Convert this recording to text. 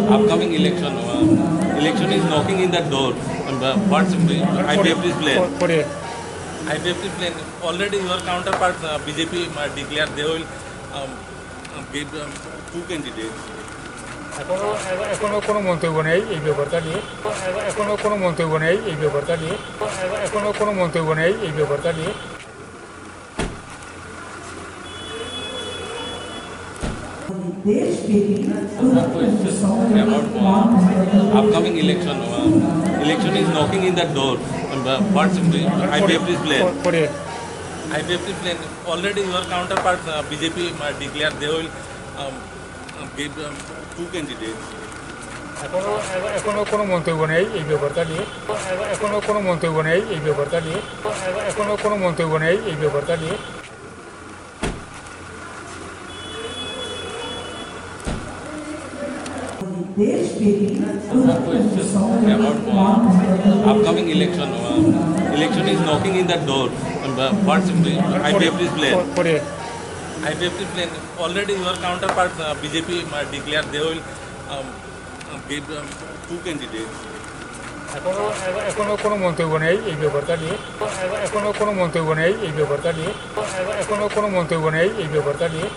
Upcoming election. Election is knocking in the door. What's IPFT's plan? IPFT plan. Already your counterparts BJP declared they will give two candidates. এখনো কোনো মন্তব্য নেই এই ব্যাপারটা নিয়ে এখনো কোনো মন্তব্য নেই এই ব্যাপারটা নিয়ে এখনো কোনো মন্তব্য নেই এই ব্যাপারটা নিয়ে Upcoming election. Election is knocking in the door. What's IPFT's plan? IPFT plan. Already your counterparts BJP declared they will give two candidates. এখনো কোনো মন্তব্য নেই এই ব্যাপারটা নিয়ে এখনো কোনো মন্তব্য নেই এই ব্যাপারটা নিয়ে এখনো কোনো মন্তব্য নেই এই ব্যাপারটা নিয়ে Upcoming election. Election is knocking in the door. What's IPFT's plan? IPFT plan. Already your counterparts BJP declared they will give two candidates. এখনো কোনো মন্তব্য নেই এই ব্যাপারটা নিয়ে এখনো কোনো মন্তব্য নেই এই ব্যাপারটা নিয়ে এখনো কোনো মন্তব্য নেই এই ব্যাপারটা নিয়ে